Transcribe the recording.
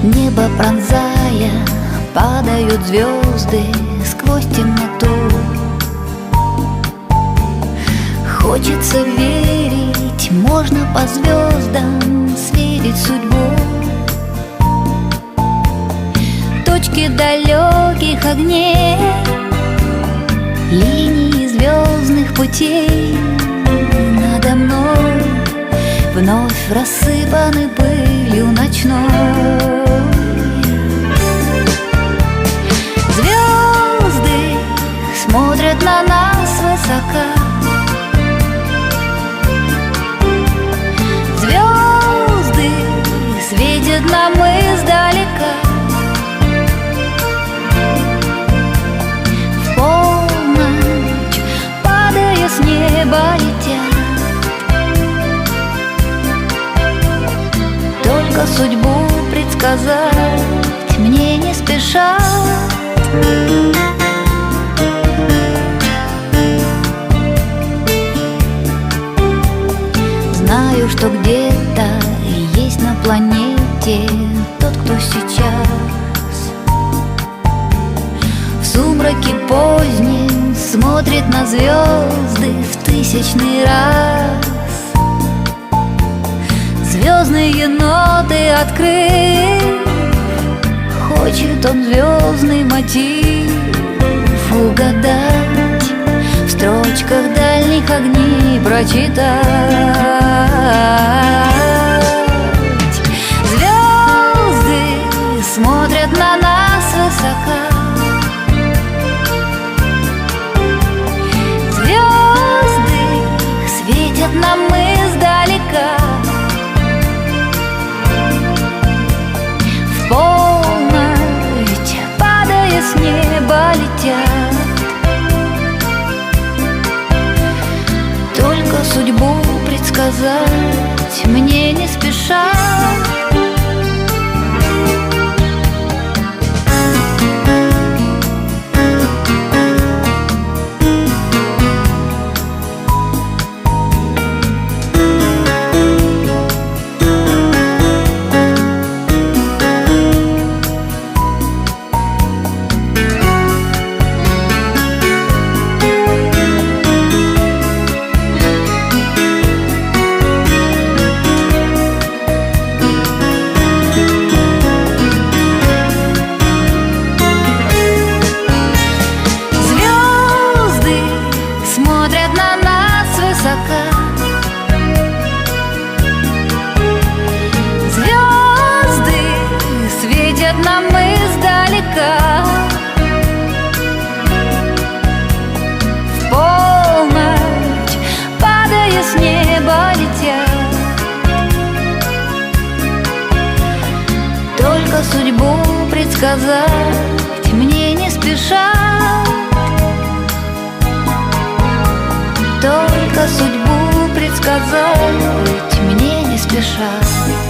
Небо пронзая, падают звезды сквозь темноту. Хочется верить, можно по звездам сверить судьбу. Точки далеких огней, линии звездных путей надо мной вновь рассыпаны пылью ночной. Звезды смотрят на нас свысока, звезды светят нам издалека. В полночь, падая с неба, летят. Только судьбу предсказать мне не спешат. Знаю, что где-то есть на планете тот, кто сейчас в сумраке позднем смотрит на звезды в тысячный раз. Звездные ноты открыв, хочет он звездный мотив угадать, в строчках дальних огней прочитать. Звезды смотрят на нас высока, звезды светят нам издалека. В полночь, падая с неба, летят. Только судьбу предсказать мне не спешат. Звезды светят нам издалека. В полночь, падая с неба, летят. Только судьбу предсказать мне не спешат. Только судьбу предсказать мне не спешат.